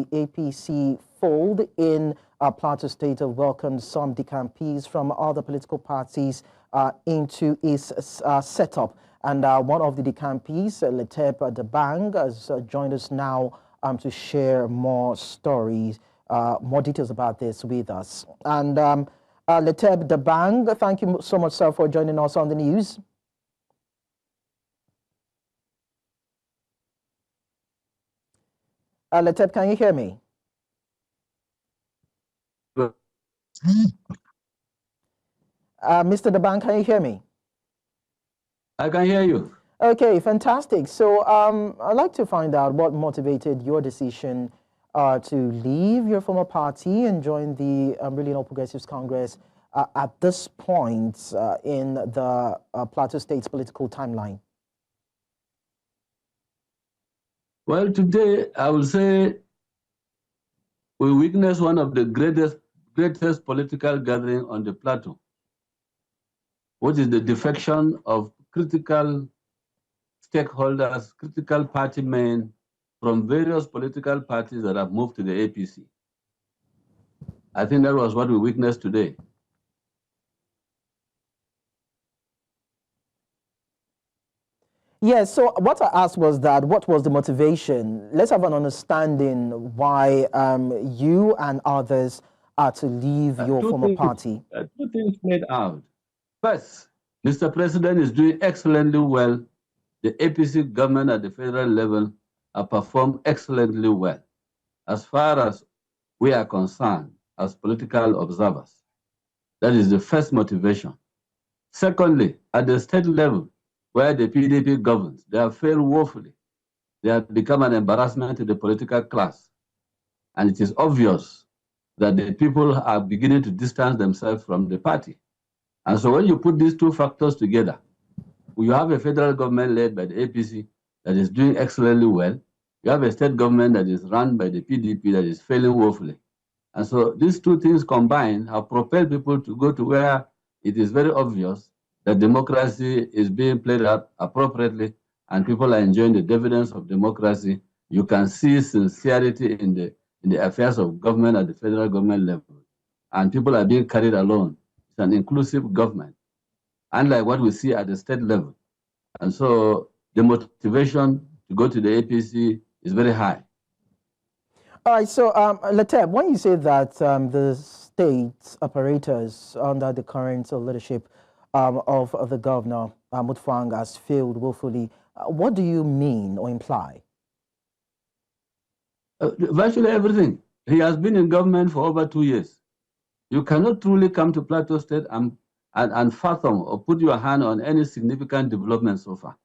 APC fold in Plateau State welcomed some decampees from other political parties into its setup. And one of the decampees, Letep Dabang, has joined us now to share more stories, more details about this with us. And Letep Dabang, thank you so much, sir, for joining us on the news. Letep, can you hear me? Mr. Dabang, can you hear me? I can hear you. Okay, fantastic. So I'd like to find out what motivated your decision to leave your former party and join the Really All Progressives Congress at this point in the Plateau State's political timeline. Well, today I will say we witnessed one of the greatest political gathering on the plateau, which is the defection of critical stakeholders, critical party men from various political parties that have moved to the APC. I think that was what we witnessed today. Yes, so what I asked was that, what was the motivation? Let's have an understanding why you and others are to leave your former party. Two things played out. First, Mr. President is doing excellently well. The APC government at the federal level have performed excellently well, as far as we are concerned as political observers. That is the first motivation. Secondly, at the state level, where the PDP governs, they have failed woefully. They have become an embarrassment to the political class. And it is obvious that the people are beginning to distance themselves from the party. And so when you put these two factors together, you have a federal government led by the APC that is doing excellently well. You have a state government that is run by the PDP that is failing woefully. And so these two things combined have propelled people to go to where it is very obvious that democracy is being played out appropriately and people are enjoying the dividends of democracy. You can see sincerity in the affairs of government at the federal government level. And people are being carried along. It's an inclusive government, unlike what we see at the state level. And so the motivation to go to the APC is very high. All right, so Letep, when you say that the state apparatus under the current leadership of the governor, Mutfwang, has failed woefully, what do you mean or imply? Virtually everything. He has been in government for over 2 years. You cannot truly come to Plateau State and fathom or put your hand on any significant development so far.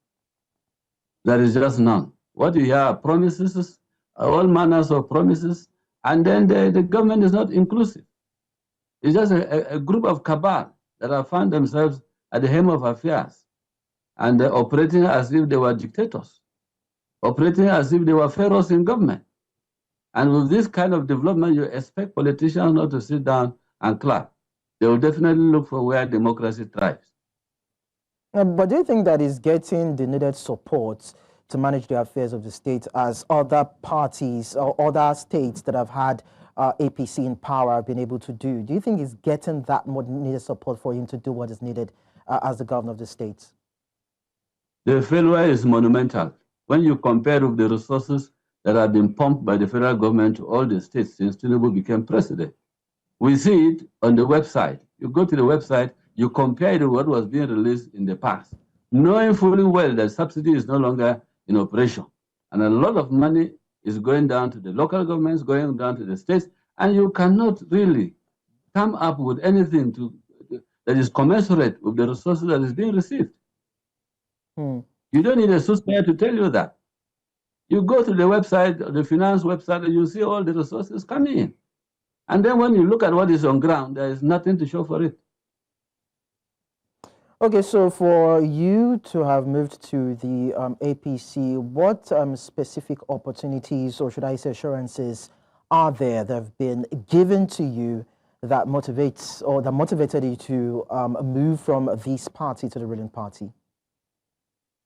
There is just none. What you hear are promises, all manners of promises, and then the government is not inclusive. It's just a group of cabal that have found themselves at the helm of affairs and operating as if they were dictators, operating as if they were pharaohs in government. And with this kind of development, you expect politicians not to sit down and clap. They will definitely look for where democracy thrives. But do you think that is getting the needed support to manage the affairs of the state as other parties or other states that have had APC in power have been able to do? Do you think it's getting that more needed support for him to do what is needed as the governor of the state? The failure is monumental. When you compare with the resources that have been pumped by the federal government to all the states since Tinubu became president, we see it on the website. You go to the website, you compare it with what was being released in the past, knowing fully well that subsidy is no longer in operation. And a lot of money is going down to the local governments, going down to the states, and you cannot really come up with anything that is commensurate with the resources that is being received. You don't need a soothsayer to tell you that. You go to the website, the finance website, and you see all the resources coming in. And then when you look at what is on ground, there is nothing to show for it. Okay, so for you to have moved to the APC, what specific opportunities, or should I say assurances, are there that have been given to you that motivates or that motivated you to move from this party to the ruling party?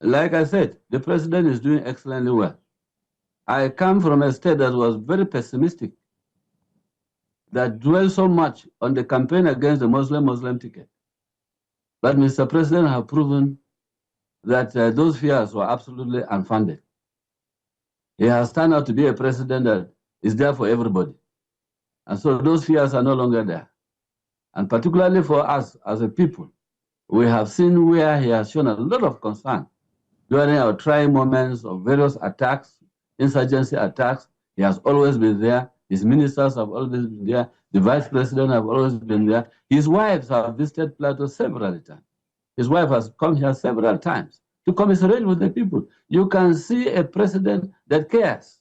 Like I said, the president is doing excellently well. I come from a state that was very pessimistic, that dwelled so much on the campaign against the Muslim ticket. But Mr. President has proven that those fears were absolutely unfounded. He has turned out to be a president that is there for everybody. And so those fears are no longer there. And particularly for us as a people, we have seen where he has shown a lot of concern during our trying moments of various attacks, insurgency attacks. He has always been there. His ministers have always been there. The vice president have always been there. His wives have visited Plateau several times. His wife has come here several times to commiserate with the people. You can see a president that cares.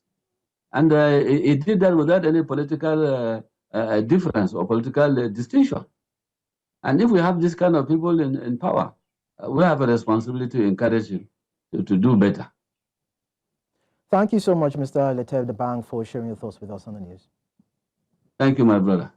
And he did that without any political difference or political distinction. And if we have this kind of people in power, we have a responsibility to encourage him to do better. Thank you so much, Mr. Letep Dabang, for sharing your thoughts with us on the news. Thank you, my brother.